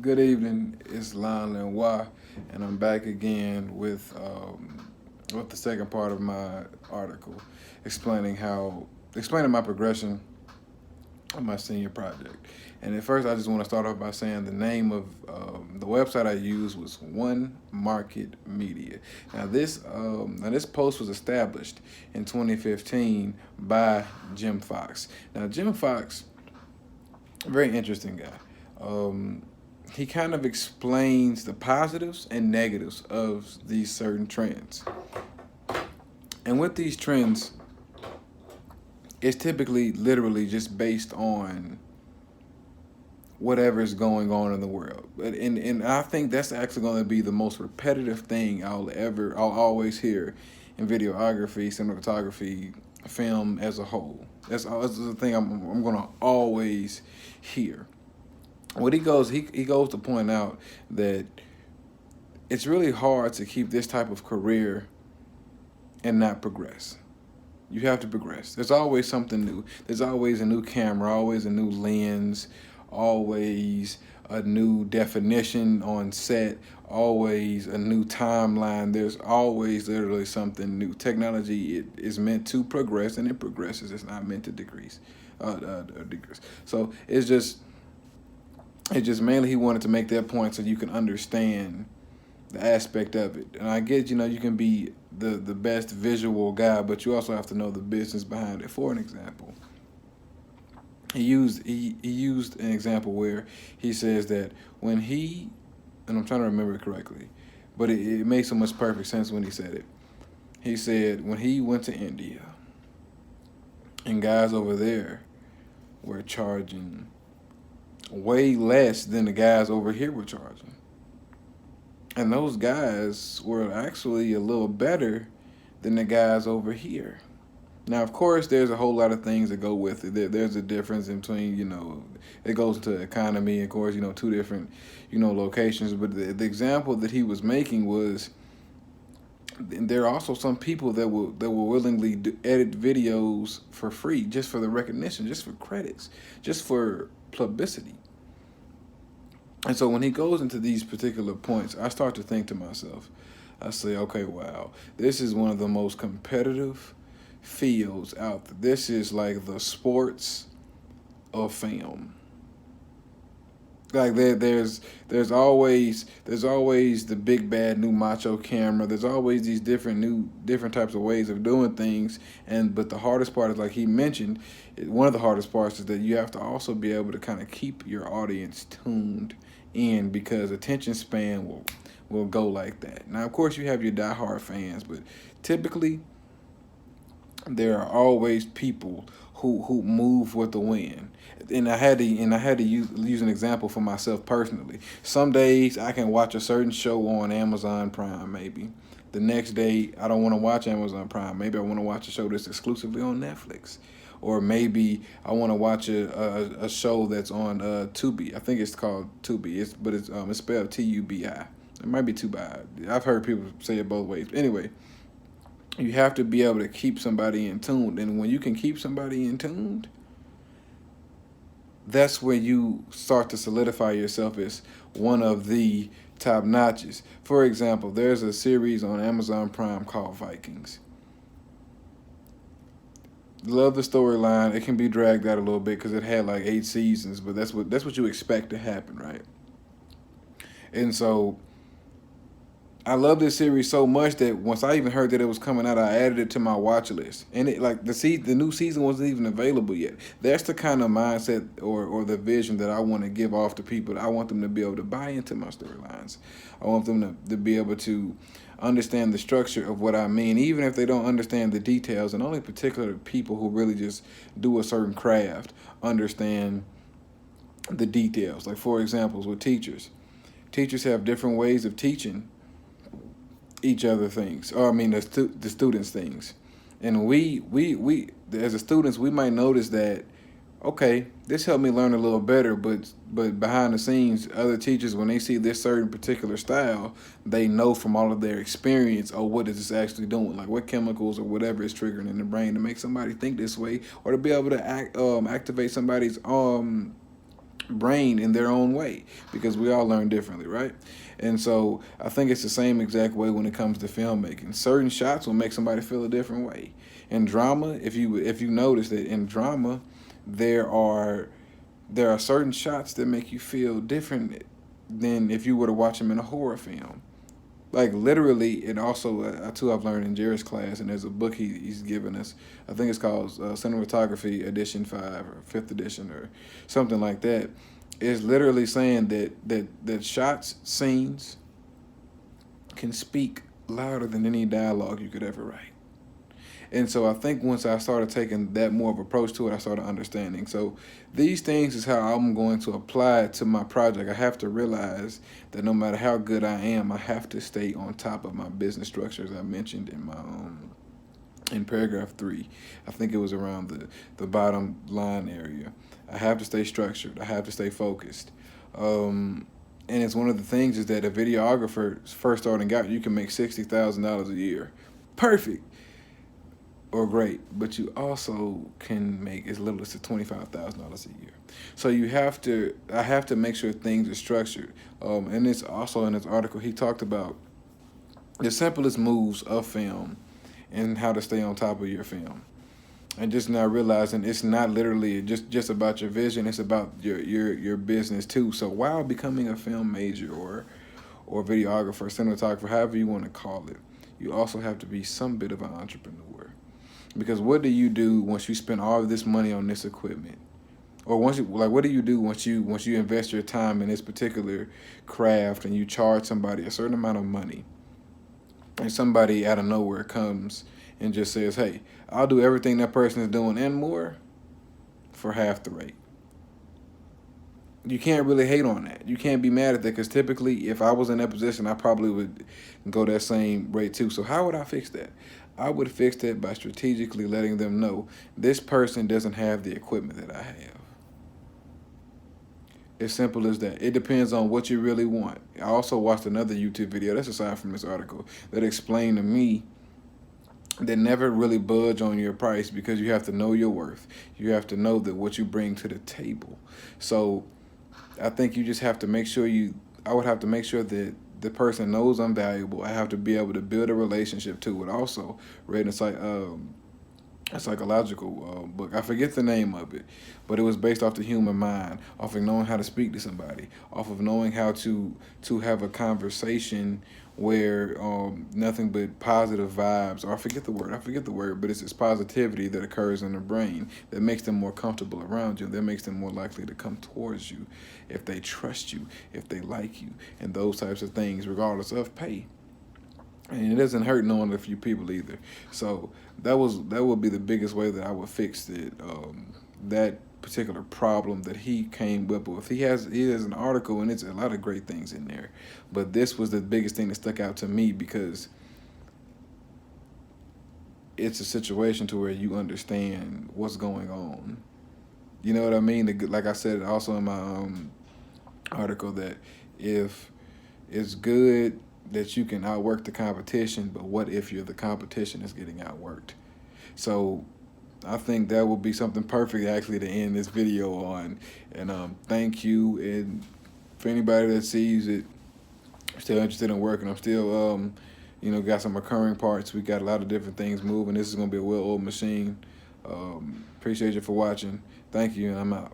Good evening, it's Lon Lenoir, and I'm back again with the second part of my article, explaining my progression of my senior project. And at first, I just want to start off by saying the name of the website I used was One Market Media. Now this post was established in 2015 by Jim Fox. Now Jim Fox, very interesting guy. Um, he kind of explains the positives and negatives of these certain trends. And with these trends, it's typically literally just based on whatever's going on in the world. And I think that's actually going to be the most repetitive thing I'll always hear in videography, cinematography, film as a whole. That's the thing I'm going to always hear. What he goes to point out that it's really hard to keep this type of career and not progress. You have to progress. There's always something new. There's always a new camera, always a new lens, always a new definition on set, always a new timeline. There's always literally something new. Technology is meant to progress, and it progresses. It's not meant to decrease. So it's just mainly he wanted to make that point so you can understand the aspect of it. And I get, you can be the best visual guy, but you also have to know the business behind it. For an example, he used an example where he says that when he, and I'm trying to remember it correctly, but it made so much perfect sense when he said it. He said when he went to India and guys over there were charging way less than the guys over here were charging. And those guys were actually a little better than the guys over here. Now, of course, there's a whole lot of things that go with it. There's a difference in between, it goes to economy, of course, two different, locations. But the example that he was making was there are also some people that will willingly edit videos for free, just for the recognition, just for credits, just for publicity. And so when he goes into these particular points, I start to think to myself, I say, okay, wow, this is one of the most competitive fields out there. This is like the sports of film. Like there's always the big bad new macho camera. There's always these different types of ways of doing things. But the hardest part is, like he mentioned, one of the hardest parts is that you have to also be able to kind of keep your audience tuned in, because attention span will go like that. Now, of course, you have your diehard fans, but typically there are always people who move with the wind. And I had to use an example for myself personally. Some days I can watch a certain show on Amazon Prime, maybe. The next day I don't want to watch Amazon Prime. Maybe I want to watch a show that's exclusively on Netflix. Or maybe I want to watch a show that's on Tubi. I think it's called Tubi. It's spelled Tubi. It might be Tubi. I've heard people say it both ways. Anyway, you have to be able to keep somebody in tune, and when you can keep somebody in tune, that's where you start to solidify yourself as one of the top notches. For example, there's a series on Amazon Prime called Vikings. Love the storyline. It can be dragged out a little bit because it had like 8 seasons, but that's what you expect to happen, right? And so I love this series so much that once I even heard that it was coming out, I added it to my watch list. And it, like, the new season wasn't even available yet. That's the kind of mindset or the vision that I want to give off to people. I want them to be able to buy into my storylines. I want them to be able to understand the structure of what I mean, even if they don't understand the details. And only particular people who really just do a certain craft understand the details. Like, for examples, with teachers. Teachers have different ways of teaching each other things, or I mean the students things, and we as a students, we might notice that, okay, this helped me learn a little better, but behind the scenes, other teachers, when they see this certain particular style, they know from all of their experience, oh, what is this actually doing, like what chemicals or whatever is triggering in the brain to make somebody think this way, or to be able to activate somebody's brain in their own way, because we all learn differently, right? And so I think it's the same exact way when it comes to filmmaking. Certain shots will make somebody feel a different way. In drama, if you notice that in drama, there are certain shots that make you feel different than if you were to watch them in a horror film. Like literally, and also too, I've learned in Jared's class, and there's a book he's given us. I think it's called Cinematography Edition 5 or 5th edition or something like that. It's literally saying that shots, scenes can speak louder than any dialogue you could ever write. And so I think once I started taking that more of approach to it, I started understanding. So these things is how I'm going to apply it to my project. I have to realize that no matter how good I am, I have to stay on top of my business structure, as I mentioned in my in paragraph 3. I think it was around the bottom line area. I have to stay structured. I have to stay focused. And it's one of the things is that a videographer first starting out, you can make $60,000 a year. Perfect. Or great, but you also can make as little as $25,000 a year. So I have to make sure things are structured. And it's also in this article, he talked about the simplest moves of film and how to stay on top of your film. And just now realizing it's not literally just about your vision, it's about your business too. So while becoming a film major or videographer, cinematographer, however you want to call it, you also have to be some bit of an entrepreneur. Because what do you do once you spend all of this money on this equipment? Or what do you do once you invest your time in this particular craft and you charge somebody a certain amount of money, and somebody out of nowhere comes and just says, hey, I'll do everything that person is doing and more for half the rate. You can't really hate on that. You can't be mad at that, because typically if I was in that position, I probably would go that same rate too. So how would I fix that? I would fix that by strategically letting them know this person doesn't have the equipment that I have. As simple as that. It depends on what you really want. I also watched another YouTube video, that's aside from this article, that explained to me that never really budge on your price, because you have to know your worth. You have to know that what you bring to the table. So I think you just have to make sure I would have to make sure that the person knows I'm valuable. I have to be able to build a relationship to it. Also, read a psychological book. I forget the name of it, but it was based off the human mind, off of knowing how to speak to somebody, off of knowing how to have a conversation where nothing but positive vibes, or I forget the word, but it's this positivity that occurs in the brain that makes them more comfortable around you, that makes them more likely to come towards you if they trust you, if they like you, and those types of things, regardless of pay. And it doesn't hurt knowing a few people either. So that would be the biggest way that I would fix it. That particular problem that he came up with. He has an article, and it's a lot of great things in there. But this was the biggest thing that stuck out to me, because it's a situation to where you understand what's going on. You know what I mean? Like I said also in my article, that if it's good that you can outwork the competition, but what if the competition is getting outworked? So I think that would be something perfect actually to end this video on. And thank you. And for anybody that sees it, still interested in working, I'm still got some recurring parts. We got a lot of different things moving. This is gonna be a well-oiled machine. Appreciate you for watching. Thank you, and I'm out.